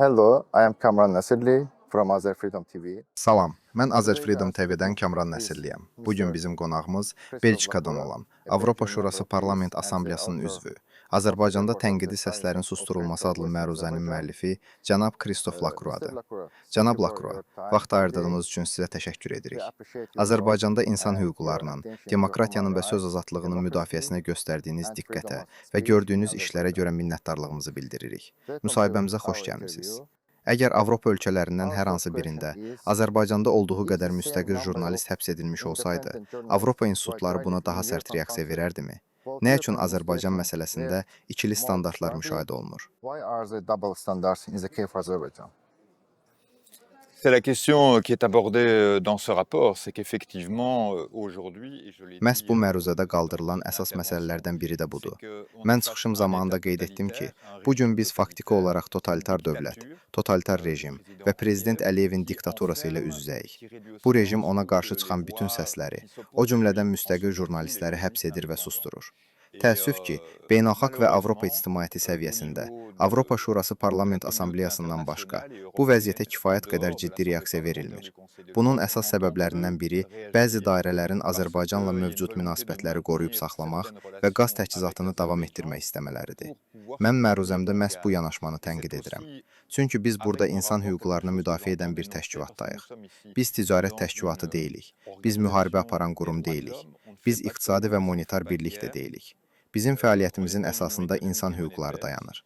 Hello, I am Kamran Nasirli from Azer Freedom TV. Salam, mən Azer Today we Freedom are TV-dən speaking Kamran with Nəsirliyəm. Bugün Mr. bizim qonağımız Christoph Belçikadan Lacroix, olan a Avropa Belgian member Şurası of peace Parlament and the Assambleyasının author üzvü, of the Azərbaycanda report of the tənqidi Science səslərin of susturulması Freedom adlı Voice in məruzənin Azerbaijan. müəllifi cənab Kristof Mr. Lacroix'dır. Lacroix, thank Cənab you for Lacroix, your time vaxt today. ayırdığınız üçün sizə təşəkkür We edirik. appreciate your work Azərbaycanda insan and your hüquqlarının, attention to demokratiyanın human və söz rights, azadlığının democracy müdafiəsinə göstərdiyiniz and freedom diqqətə of və speech in gördüyünüz işlərə Azerbaijan. görə minnətdarlığımızı bildiririk. To conclude Müsahibəmizə our xoş gəlmisiniz. interview, Əgər Avropa ölkələrindən our hər first hansı question birində is, Azərbaycanda olduğu is qədər the same müstəqil number of jurnalist həbs edilmiş olsaydı, independent journalists Avropa were institutları buna joining daha in sərt European reaksiya Council? verərdimi? Both Nə üçün European Azərbaycan institutions məsələsində were ikili more standartlar supportive. müşahidə olunur? Why are there double standards in the case of Azerbaijan? C'est la question qui est abordée dans ce rapport, c'est qu'effectivement, aujourd'hui, et je l'ai Məhz dit bu məruzədə qaldırılan əsas məsələlərdən biri də budur. Mən çıxışım zamanında qeyd etdim ki, bu gün biz faktiki olaraq totalitar dövlət, totalitar rejim və Prezident Əliyevin diktaturası ilə üz-üzəyik. Bu rejim ona qarşı çıxan bütün səsləri, o cümlədən müstəqil jurnalistləri həbs edir və susturur. Təəssüf ki, beynəlxalq və Avropa ictimaiyyəti səviyyəsində Avropa Şurası Parlament Assambleyasından başqa bu vəziyyətə kifayət qədər ciddi reaksiya verilmir. Bunun əsas səbəblərindən biri bəzi dairələrin Azərbaycanla mövcud münasibətləri qoruyub saxlamaq və qaz təchizatını davam etdirmək istəmələridir. Mən məruzəmdə məhz bu yanaşmanı tənqid edirəm. Çünki biz burada insan hüquqlarını müdafiə edən bir təşkilatdayıq. Biz ticarət təşkilatı deyilik. Biz müharibə aparan qurum deyilik. Biz iqtisadi və monetar birlik də deyilik. Bizim fəaliyyətimizin əsasında insan hüquqları dayanır.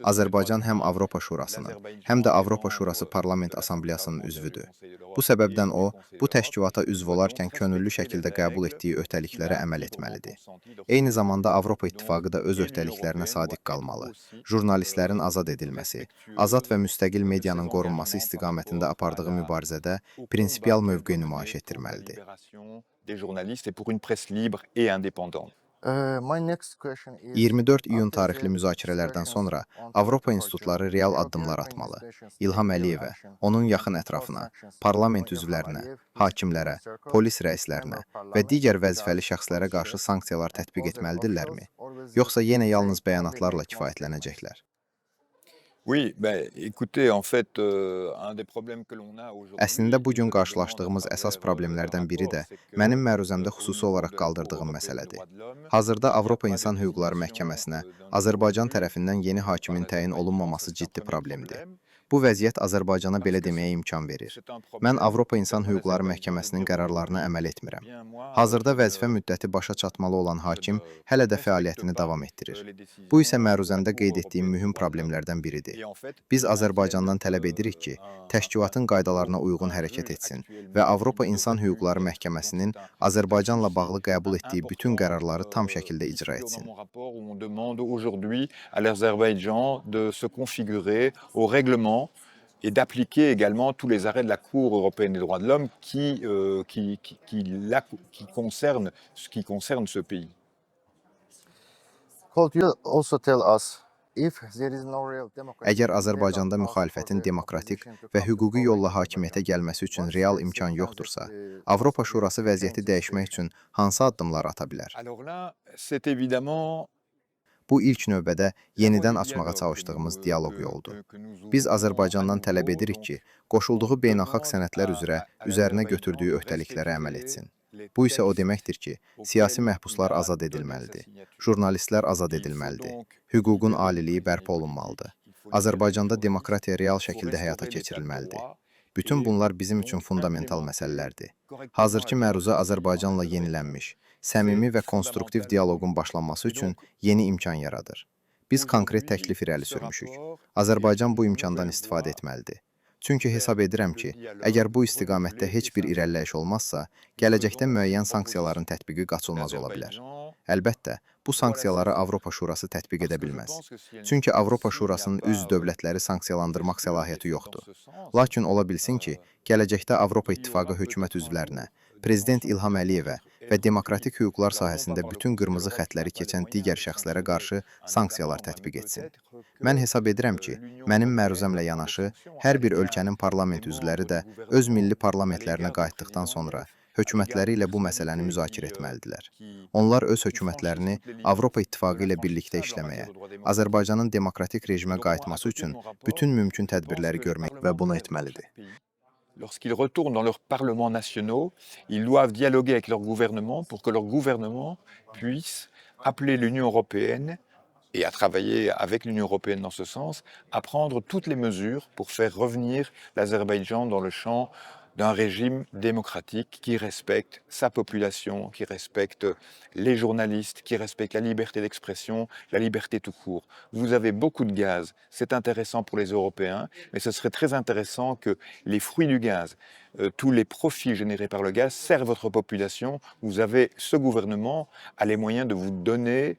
Azərbaycan həm Avropa Şurasının, həm də Avropa Şurası Parlament Assambleyasının üzvüdür. Bu səbəbdən o, bu təşkilata üzv olarkən könüllü şəkildə qəbul etdiyi öhdəliklərə əməl etməlidir. Eyni zamanda Avropa İttifaqı da öz öhdəliklərinə sadiq qalmalı. Jurnalistlərin azad edilməsi, azad və müstəqil medianın qorunması istiqamətində apardığı mübarizədə prinsipial mövqe nümayiş etdirməlidir. des journalistes et pour une presse libre et indépendante. My next question is, 24 iyun after tarixli the müzakirələrdən discussions sonra on Avropa Azerbaijan, institutları real European addımlar atmalı. administrations İlham take real Əliyevə, action onun and yaxın impose ətrafına, sanctions parlament on İlham üzvlərinə, Əliyev, his hakimlərə, inner circle, polis rəislərinə member of və parliament, digər guards, vəzifəli şəxslərə qarşı police, sanksiyalar and tətbiq other etməlidirlərmi? officials, or will Yoxsa yenə they yalnız only bəyanatlarla make more statements? kifayətlənəcəklər? Oui, ben, écoutez, en fait, un des problèmes que l'on a aujourd'hui, Əslində et bugün je le demande qarşılaşdığımız à əsas travers problemlərdən le biri rapport, də c'est que, mənim məruzəmdə au xüsusi niveau olaraq de la Cour qaldırdığım européenne des məsələdir. droits de l'homme, Hazırda il n'y a Avropa pas de İnsan Hüquqları désignation, Məhkəməsinə d'un Azərbaycan juge tərəfindən yeni par hakimin təyin l'Azerbaïdjan, olunmaması ça, c'est un ciddi premier problemdir. problème. Bu vəziyyət Azərbaycana Parce belə que deməyə imkan verir. c'est un Mən problème Avropa qui İnsan permet à Hüquqları l'Azerbaïdjan de Məhkəməsinin dire qərarlarına aujourd'hui, əməl eh etmirəm. bien, moi, Hazırda je ne- vəzifə müddəti başa çatmalı olan je hakim ne hələ də respecte fəaliyyətini pas, davam etdirir. les Bu isə décisions de la məruzəmdə Cour qeyd etdiyim européenne des mühüm droits de l'homme. problemlərdən biridir. Et en fait, Biz ils Azərbaycandan maintiennent, tələb edirik ki, un təşkilatın qaydalarına uyğun un hərəkət juge etsin actuellement və Avropa qui İnsan devrait Hüquqları punir. Məhkəməsinin Donc, c'est un Azərbaycanla souci bağlı qəbul etdiyi bütün important, qərarları tam şəkildə qui icra figure dans etsin. mon rapport où on demande aujourd'hui à l'Azerbaïdjan de se configurer au règlement et d'appliquer également tous les arrêts de la Cour européenne des droits de l'homme qui concernent ce pays. Could you also tell us if there is no real democracy Əgər in the Azərbaycanda legal path müxalifətin for the demokratik opposition to və come to hüquqi power yolla in hakimiyyətə Azerbaijan, gəlməsi üçün what real steps imkan can yoxdursa, the Avropa constitution Şurası to vəziyyəti change this dəyişmək situation? üçün hansı addımlar ata bilər? Alors là, c'est évidemment Bu ilk növbədə la voie yenidən du açmağa dialogue çalışdığımız que dialoq nous- yoludur. que nous Biz ouvrons Azərbaycandan à tələb nouveau. edirik Donc, ki, qoşulduğu on beynəlxalq demande sənədlər üzrə à üzərinə l'Azerbaïdjan götürdüyü de öhdəliklərə əməl respecter etsin. les Bu isə o textes deməkdir ki, auxquels siyasi il məhbuslar a azad donné edilməlidir. sa signature. Jurnalistlər azad Il faut edilməlidir. donc Hüququn libérer les aliliyi prisonniers bərpa olunmalıdır. politiques, il faut libérer les Azərbaycanda journalistes, demokratiya real il faut şəkildə həyata restaurer l'état de keçirilməlidir. droit Bütün et bunlar bizim üçün donc fundamental implémenter məsələlərdir. correctement Hazırki la məruzə démocratie Azərbaycanla en Azerbaïdjan. yenilənmiş, səmimi və konstruktiv fondamental dialoqun pour nous. başlanması Et üçün donc, yeni imkan yaradır. Biz konkret aujourd'hui, təklif irəli ce sürmüşük. rapport Azərbaycan bu est une imkandan nouvelle istifadə voie etməlidir. Çünki hesab edirəm ki, əgər bu istiqamətdə heç bir irəliləyiş olmazsa, gələcəkdə müəyyən sanksiyaların tətbiqi qaçılmaz ola bilər. Əlbəttə, bu sanksiyaları Avropa Şurası tətbiq edə bilməz. Çünki Avropa Şurasının üzv dövlətləri sanksiyalandırmaq səlahiyyəti yoxdur. Lakin ola bilsin ki, gələcəkdə Avropa İttifaqı hökumət üzvlərinə, Prezident İlham Əliyevə və demokratik hüquqlar sahəsində bütün qırmızı xətləri keçən digər şəxslərə qarşı sanksiyalar tətbiq etsin. Mən hesab edirəm ki, mənim məruzəmlə yanaşı, hər bir ölkənin parlament üzvləri də öz milli parlamentlərinə qayıtdıqdan sonra hökumətləri ilə bu məsələni müzakirə etməlidirlər. Onlar öz hökumətlərini Avropa İttifaqı ilə birlikdə işləməyə, Azərbaycanın demokratik rejimə qayıtması üçün bütün mümkün tədbirləri görmək və bunu etməlidir. Lorsqu'ils retournent dans leurs parlements nationaux, ils doivent dialoguer avec leur gouvernement pour que leur gouvernement puisse appeler l'Union européenne et à travailler avec l'Union européenne dans ce sens, à prendre toutes les mesures pour faire revenir l'Azerbaïdjan dans le champ d'un régime démocratique qui respecte sa population, qui respecte les journalistes, qui respecte la liberté d'expression, la liberté tout court. Vous avez beaucoup de gaz, c'est intéressant pour les Européens, mais ce serait très intéressant que les fruits du gaz, tous les profits générés par le gaz servent votre population. Vous avez, ce gouvernement a les moyens de vous donner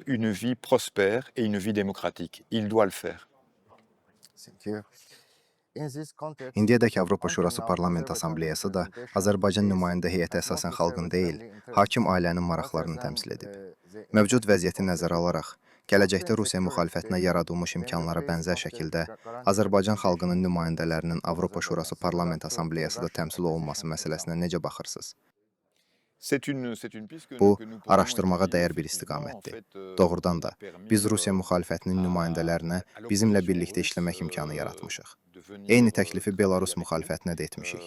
une vie prospère et une vie démocratique. Il doit le faire. Thank you. İndiyədək Avropa Şurası Parlament Assambleyası da Azərbaycan nümayəndə heyəti əsasən xalqın deyil, hakim ailənin maraqlarını təmsil edib. Mövcud vəziyyəti nəzərə alaraq, gələcəkdə Rusiya müxalifətinə yaradılmış imkanlara bənzər şəkildə Azərbaycan xalqının nümayəndələrinin Avropa Şurası Parlament Assambleyasında təmsil olunması məsələsinə necə baxırsınız? Bu, araşdırmağa dəyər bir istiqamətdir. Doğrudan da, biz Rusiya müxalifətinin nümayəndələrinə bizimlə birlikdə işləmək imkanı yaratmışıq. Eyni təklifi Belarus müxalifətinə də etmişik.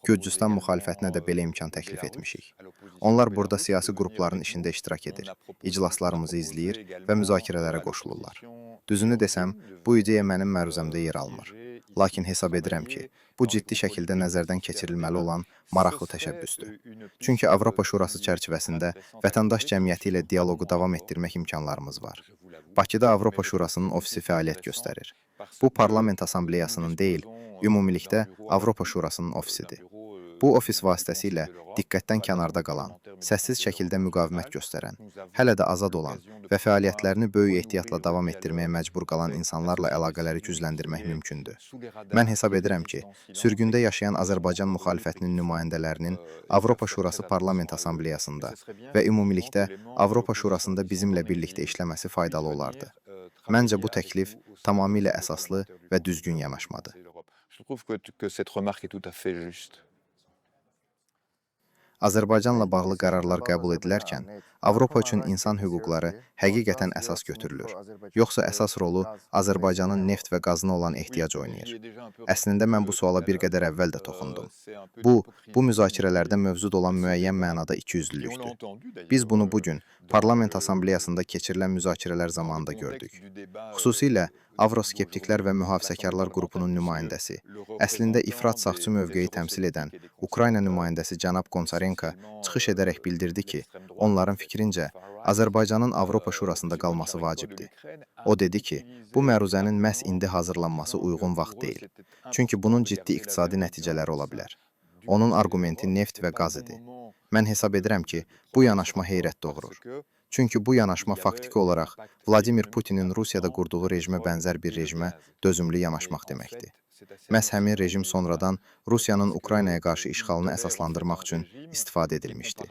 Gürcüstan müxalifətinə də belə imkan təklif etmişik. Onlar burada siyasi qrupların işində iştirak edir, iclaslarımızı izləyir və müzakirələrə qoşulurlar. Düzünü desəm, bu ideya mənim məruzəmdə yer almır. Lakin hesab edirəm ki, bu ciddi şəkildə nəzərdən keçirilməli olan maraqlı təşəbbüsdür. Çünki Avropa Şurası çərçivəsində vətəndaş cəmiyyəti ilə dialoqu davam etdirmək imkanlarımız var. Bakıda Avropa Şurasının ofisi fəaliyyət göstərir. Bu Parlament Assambleyasının deyil, ümumilikdə Avropa Şurasının ofisidir. Bu ofis vasitəsilə diqqətdən kənarda qalan, səssiz şəkildə müqavimət göstərən, hələ də azad olan və fəaliyyətlərini böyük ehtiyatla davam etdirməyə məcbur qalan insanlarla əlaqələri gücləndirmək mümkündür. Mən hesab edirəm ki, sürgündə yaşayan Azərbaycan müxalifətinin nümayəndələrinin Avropa Şurası Parlament Assambleyasında və ümumilikdə Avropa Şurasında bizimlə birlikdə işləməsi faydalı olardı. Məncə bu təklif tamamilə əsaslı və düzgün yanaşmadır. Azərbaycanla bağlı qərarlar qəbul edilərkən, Avropa üçün insan hüquqları həqiqətən əsas götürülür. Yoxsa əsas rolu Azərbaycanın neft və qazına olan ehtiyac oynayır. Əslində mən bu suala bir qədər əvvəl də toxundum. Bu müzakirələrdə mövcud olan müəyyən mənada ikiyüzlülükdür. Biz bunu bugün Parlament Assambleyasında keçirilən müzakirələr zamanında gördük. Xüsusilə Avroskeptiklər və Mühafizəkarlar qrupunun nümayəndəsi, əslində ifrat sağçı mövqeyi təmsil edən Ukrayna nümayəndəsi cənab Konsarenko çıxış edərək bildirdi ki, onların fikrincə Azərbaycanın Avropa Şurasında qalması vacibdir. O dedi ki, bu məruzənin məhz indi hazırlanması uyğun vaxt deyil. Çünki bunun ciddi iqtisadi nəticələri ola bilər. Onun argumenti neft və qaz idi. Mən hesab edirəm ki, bu yanaşma heyrət doğurur. Çünki bu yanaşma faktiki olaraq Vladimir Putinin Rusiyada qurduğu rejimə bənzər bir rejimə dözümlü yanaşmaq deməkdir. Məhz həmin rejim sonradan Rusiyanın Ukraynaya qarşı işğalını əsaslandırmaq üçün istifadə edilmişdi.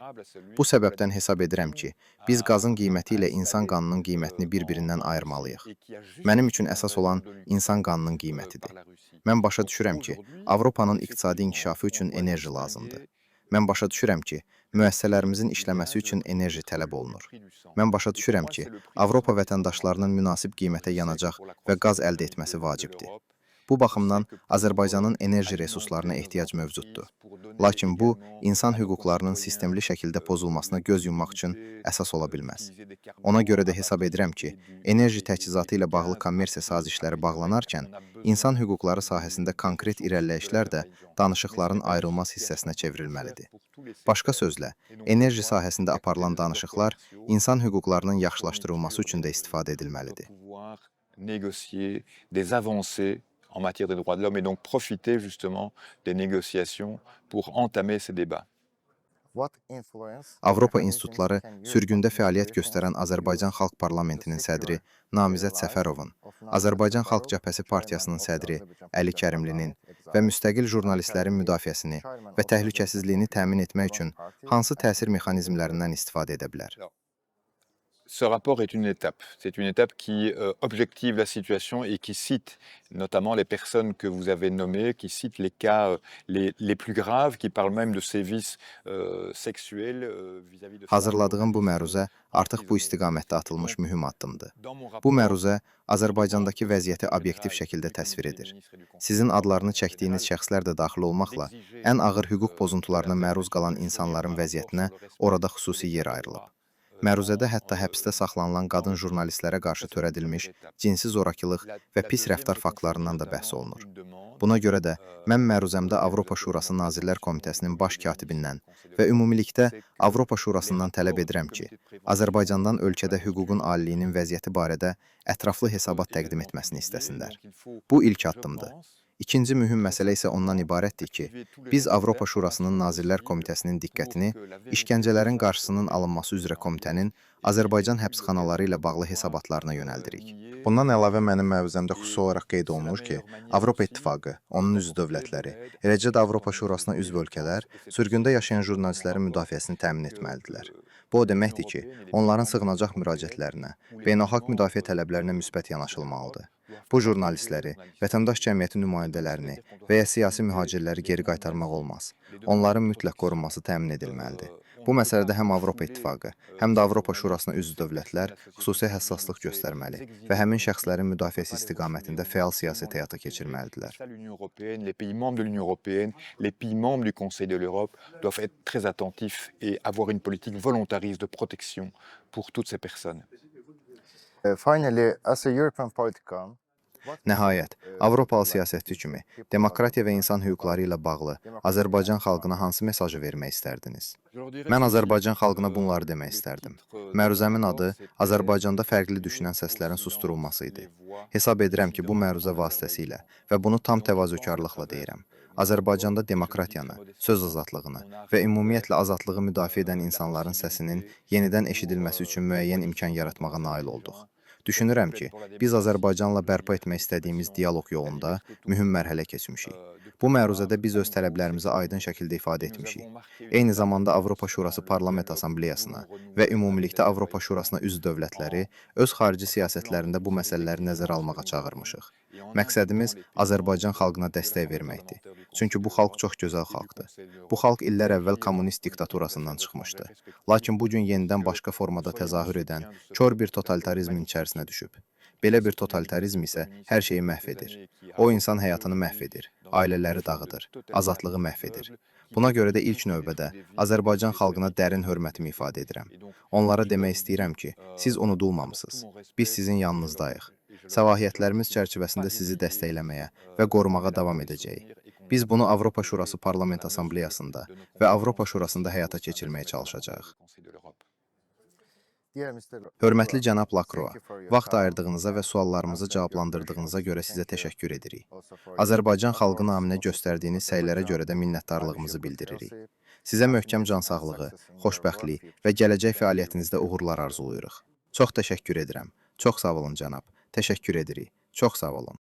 Bu səbəbdən hesab edirəm ki, biz qazın qiyməti ilə insan qanının qiymətini bir-birindən ayırmalıyıq. Mənim üçün əsas olan insan qanının qiymətidir. Mən başa düşürəm ki, Avropanın iqtisadi inkişafı üçün enerji lazımdır. Mən başa düşürəm ki, müəssisələrimizin işləməsi üçün enerji tələb olunur. Mən başa düşürəm ki, Avropa vətəndaşlarının münasib qiymətə yanacaq və qaz əldə etməsi vacibdir. Bu baxımdan Azərbaycanın enerji resurslarına ehtiyac mövcuddur. Lakin bu, insan hüquqlarının sistemli şəkildə pozulmasına göz yummaq üçün əsas ola bilməz. Ona görə də hesab edirəm ki, enerji təchizatı ilə bağlı kommersiya sazişləri bağlanarkən, insan hüquqları sahəsində konkret irəliləyişlər də danışıqların ayrılmaz hissəsinə çevrilməlidir. Başqa sözlə, enerji sahəsində aparılan danışıqlar insan hüquqlarının yaxşılaşdırılması üçün də istifadə edilməlidir. En matière des droits de l'homme et donc profiter justement des négociations pour entamer ces débats. Avropa institutları sürgündə fəaliyyət göstərən Azərbaycan Xalq Parlamentinin sədri Namizəd Səfərovun, Azərbaycan Xalq Cəbhəsi Partiyasının sədri Əli Kərimlinin və müstəqil jurnalistlərin müdafiəsini və təhlükəsizliyini təmin etmək üçün hansı təsir mexanizmlərindən istifadə edə bilər? Ce rapport est une étape. C'est une étape qui objective la situation et qui cite notamment les personnes que vous avez nommées, qui cite les cas les plus graves, qui parle même de sévices sexuels vis-à-vis de femmes. Hazırladığım bu məruzə artıq bu istiqamətdə atılmış mühüm addımdır. Bu məruzə Azərbaycandakı vəziyyəti obyektiv şəkildə təsvir edir. Sizin adlarını çəkdiyiniz şəxslər də daxil olmaqla ən ağır hüquq pozuntularına məruz qalan insanların vəziyyətinə orada xüsusi yer ayrılıb. Məruzədə hətta həbsdə saxlanılan qadın jurnalistlərə qarşı törədilmiş cinsi zorakılıq və pis rəftar faktlarından da bəhs olunur. Buna görə də mən məruzəmdə Avropa Şurası Nazirlər Komitəsinin baş katibindən və ümumilikdə Avropa Şurasından tələb edirəm ki, Azərbaycandan ölkədə hüququn aliliyinin vəziyyəti barədə ətraflı hesabat təqdim etməsini istəsinlər. Bu ilk addımdır. İkinci mühüm məsələ isə ondan ibarətdir ki, biz Avropa Şurasının Nazirlər Komitəsinin diqqətini işgəncələrin qarşısının alınması üzrə komitənin Azərbaycan həbsxanaları ilə bağlı hesabatlarına yönəldirik. Bundan əlavə mənim məruzəmdə xüsusi olaraq qeyd olunur ki, Avropa İttifaqı, onun üzv dövlətləri, eləcə də Avropa Şurasına üzv ölkələr sürgündə yaşayan jurnalistlərin müdafiəsini təmin etməlidirlər. Bu o deməkdir ki, onların sığınacaq müraciətlərinə, beynəlxalq müdafiə tələblərinə müsbət yanaşılmalıdır. Bu jurnalistləri, vətəndaş cəmiyyəti nümayəndələrini və ya siyasi mühacirləri geri qaytarmaq olmaz. Onların mütləq qorunması təmin edilməlidir. Bu məsələdə həm Avropa İttifaqı, həm də Avropa Şurasına üzv dövlətlər xüsusi həssaslıq göstərməli və həmin şəxslərin müdafiəsi istiqamətində fəal siyasət həyata keçirməlidirlər. Les pays membres de l'Union européenne, les pays membres du Conseil de l'Europe doivent être très attentifs et avoir une politique volontariste de protection pour toutes ces personnes. Finally, as a European politician, Nəhayət, Avropalı siyasətçi kimi demokratiya və insan hüquqları ilə bağlı Azərbaycan xalqına hansı mesajı vermək istərdiniz? Mən Azərbaycan xalqına bunları demək istərdim. Məruzəmin adı Azərbaycanda fərqli düşünən səslərin susturulması idi. Hesab edirəm ki, bu məruzə vasitəsilə və bunu tam təvazökarlıqla deyirəm. Azərbaycanda demokratiyanı, söz azadlığını və ümumiyyətlə azadlığı müdafiə edən insanların səsinin yenidən eşidilməsi üçün müəyyən imkan yaratmağa nail olduq. Düşünürəm ki, biz Azərbaycanla bərpa etmək istədiyimiz dialoq yolunda mühüm mərhələ keçmişik. Bu məruzədə biz öz tələblərimizi aydın şəkildə ifadə etmişik. Eyni zamanda Avropa Şurası Parlament Assambleyasına və ümumilikdə Avropa Şurasına üzv dövlətləri öz xarici siyasətlərində bu məsələləri nəzərə almağa çağırmışıq. Məqsədimiz Azərbaycan xalqına dəstək verməkdir. Çünki bu xalq çox gözəl xalqdır. Bu xalq illər əvvəl kommunist diktaturasından çıxmışdı. Lakin bu gün yenidən başqa formada təzahür edən kör bir totalitarizmin içərisinə düşüb. Belə bir totalitarizm isə hər şeyi məhv edir. O insan həyatını məhv edir, ailələri dağıdır, azadlığı məhv edir. Buna görə də ilk növbədə Azərbaycan xalqına dərin hörmətimi ifadə edirəm. Onlara demək istəyirəm ki, siz unudulmamısınız. Biz sizin yanınızdayıq. Səlahiyyətlərimiz çərçivəsində sizi dəstəkləməyə və qorumağa davam edəcəyik. Biz bunu Avropa Şurası Parlament Assambleyasında və Avropa Şurasında həyata keçirməyə çalışacağıq. Hörmətli cənab Lacroix, vaxt ayırdığınıza və suallarımızı cavablandırdığınıza görə sizə təşəkkür edirik. Azərbaycan xalqı naminə göstərdiyiniz səylərə görə də minnətdarlığımızı bildiririk. Sizə möhkəm cansağlığı, xoşbəxtlik və gələcək fəaliyyətinizdə uğurlar arzulayırıq. Çox təşəkkür edirəm. Çox sağ olun cənab. Təşəkkür edirik. Çox sağ olun.